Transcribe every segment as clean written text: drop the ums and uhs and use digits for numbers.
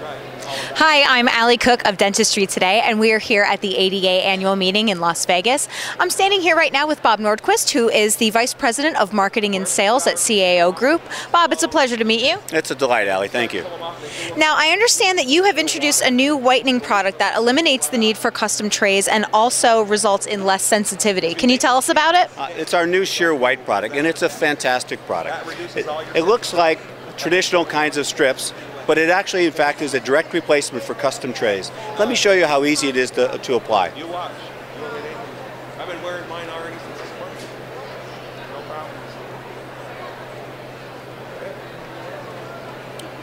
Hi, I'm Allie Cook of Dentistry Today, and we are here at the ADA annual meeting in Las Vegas. I'm standing here right now with Bob Nordquist, who is the Vice President of Marketing and Sales at CAO Group. Bob, it's a pleasure to meet you. It's a delight, Allie. Thank you. Now, I understand that you have introduced a new whitening product that eliminates the need for custom trays and also results in less sensitivity. Can you tell us about it? It's our new Sheer White product, and it's a fantastic product. It looks like traditional kinds of strips, but it actually, in fact, is a direct replacement for custom trays. Let me show you how easy it is to apply. You watch. I've been wearing mine already since this morning. No problem.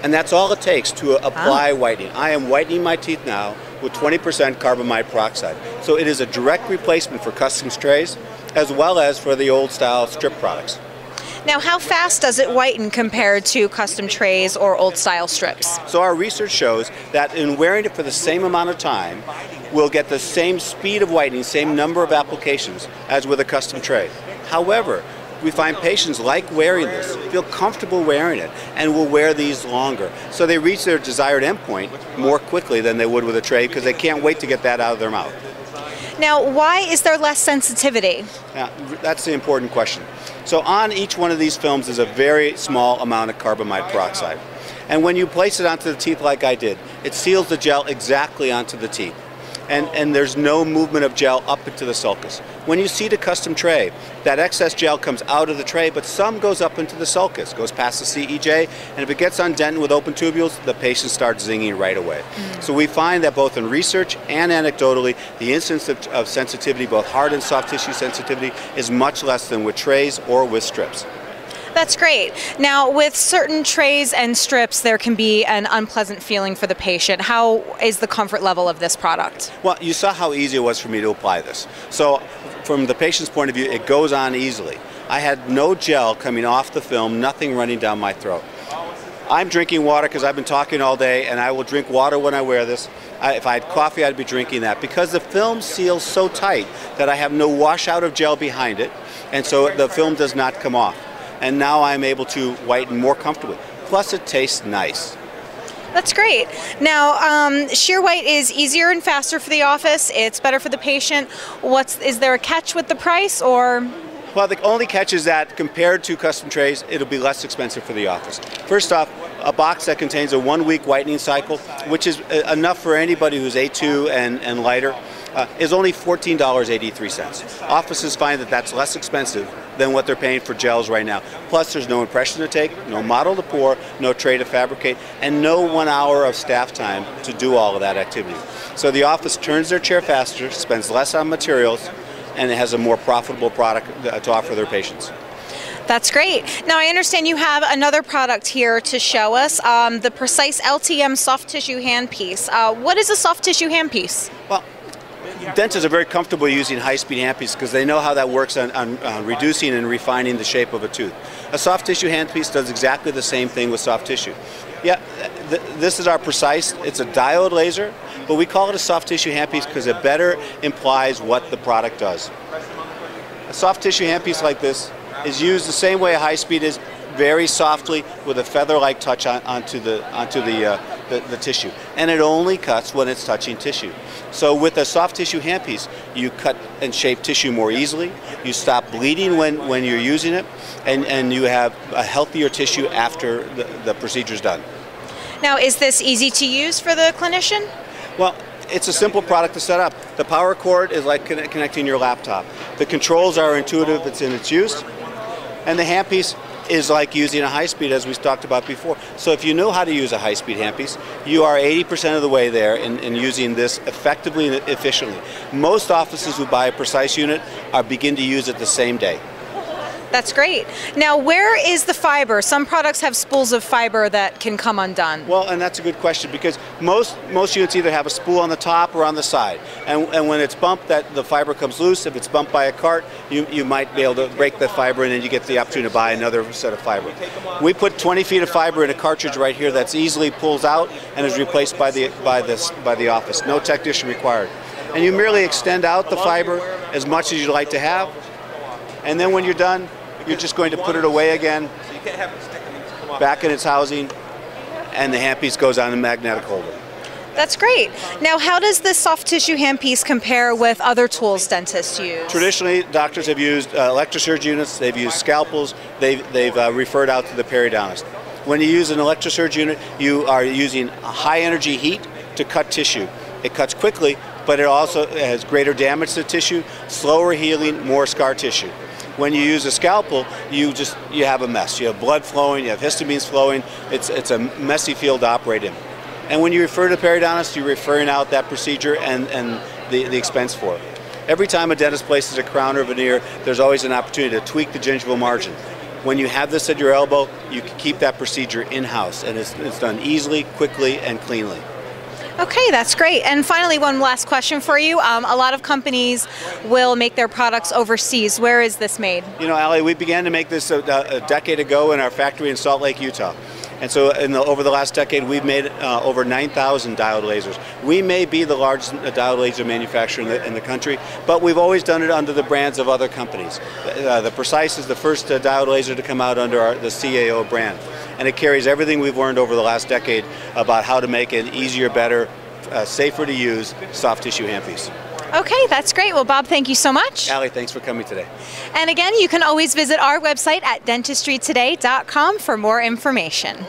And that's all it takes to apply whitening. I am whitening my teeth now with 20% carbamide peroxide. So it is a direct replacement for custom trays as well as for the old style strip products. Now, how fast does it whiten compared to custom trays or old style strips? So our research shows that in wearing it for the same amount of time, we'll get the same speed of whitening, same number of applications as with a custom tray. However, we find patients like wearing this, feel comfortable wearing it, and will wear these longer. So they reach their desired endpoint more quickly than they would with a tray because they can't wait to get that out of their mouth. Now, why is there less sensitivity? Yeah, that's the important question. So on each one of these films is a very small amount of carbamide peroxide. And when you place it onto the teeth like I did, it seals the gel exactly onto the teeth. And there's no movement of gel up into the sulcus. When you see the custom tray, that excess gel comes out of the tray, but some goes up into the sulcus, goes past the CEJ, and if it gets undented with open tubules, the patient starts zinging right away. So we find that both in research and anecdotally, the incidence of sensitivity, both hard and soft tissue sensitivity, is much less than with trays or with strips. That's great. Now, with certain trays and strips, there can be an unpleasant feeling for the patient. How is the comfort level of this product? Well, you saw how easy it was for me to apply this. So from the patient's point of view, it goes on easily. I had no gel coming off the film, nothing running down my throat. I'm drinking water because I've been talking all day, and I will drink water when I wear this. If I had coffee, I'd be drinking that because the film seals so tight that I have no washout of gel behind it, and so the film does not come off. And now I'm able to whiten more comfortably. Plus, it tastes nice. That's great. Now, Sheer White is easier and faster for the office. It's better for the patient. Is there a catch with the price, or? Well, the only catch is that compared to custom trays, it'll be less expensive for the office. First off, a box that contains a 1-week whitening cycle, which is enough for anybody who's A2 and lighter, is only $14.83. Offices find that that's less expensive than what they're paying for gels right now. Plus, there's no impression to take, no model to pour, no tray to fabricate, and no 1 hour of staff time to do all of that activity. So the office turns their chair faster, spends less on materials, and it has a more profitable product to offer their patients. That's great. Now, I understand you have another product here to show us, the Precise LTM soft tissue handpiece. What is a soft tissue handpiece? Well, dentists are very comfortable using high-speed handpieces because they know how that works on reducing and refining the shape of a tooth. A soft tissue handpiece does exactly the same thing with soft tissue. Yeah, this is our Precise. It's a diode laser, but we call it a soft tissue handpiece because it better implies what the product does. A soft tissue handpiece like this is used the same way a high-speed is, very softly with a feather-like touch onto the tissue, and it only cuts when it's touching tissue. So with a soft tissue handpiece, you cut and shape tissue more easily. You stop bleeding when you're using it, and you have a healthier tissue after the procedure's done. Now, is this easy to use for the clinician? Well, it's a simple product to set up. The power cord is like connecting your laptop. The controls are intuitive, it's in its use, and the handpiece is like using a high-speed, as we talked about before. So if you know how to use a high-speed handpiece, you are 80% of the way there in using this effectively and efficiently. Most offices who buy a Precise unit begin to use it the same day. That's great. Now, where is the fiber? Some products have spools of fiber that can come undone. Well, and that's a good question because most units either have a spool on the top or on the side. And when it's bumped, the fiber comes loose. If it's bumped by a cart, you might be able to break the fiber and then you get the opportunity to buy another set of fiber. We put 20 feet of fiber in a cartridge right here that's easily pulls out and is replaced by the office. No technician required. And you merely extend out the fiber as much as you'd like to have. And then when you're done, you're just going to put it away again, back in its housing, and the handpiece goes on a magnetic holder. That's great. Now, how does this soft tissue handpiece compare with other tools dentists use? Traditionally, doctors have used electrosurge units, they've used scalpels, they've referred out to the periodontist. When you use an electrosurge unit, you are using high energy heat to cut tissue. It cuts quickly, but it also has greater damage to tissue, slower healing, more scar tissue. When you use a scalpel, you have a mess. You have blood flowing, you have histamines flowing. It's a messy field to operate in. And when you refer to the periodontist, you're referring out that procedure and the expense for it. Every time a dentist places a crown or veneer, there's always an opportunity to tweak the gingival margin. When you have this at your elbow, you can keep that procedure in-house, and it's done easily, quickly, and cleanly. Okay, that's great. And finally, one last question for you. A lot of companies will make their products overseas. Where is this made? You know, Ali, we began to make this a decade ago in our factory in Salt Lake, Utah. And so over the last decade, we've made over 9,000 diode lasers. We may be the largest diode laser manufacturer in the country, but we've always done it under the brands of other companies. The Precise is the first diode laser to come out under the CAO brand. And it carries everything we've learned over the last decade about how to make an easier, better, safer to use soft tissue handpiece. Okay, that's great. Well, Bob, thank you so much. Ali, thanks for coming today. And again, you can always visit our website at dentistrytoday.com for more information.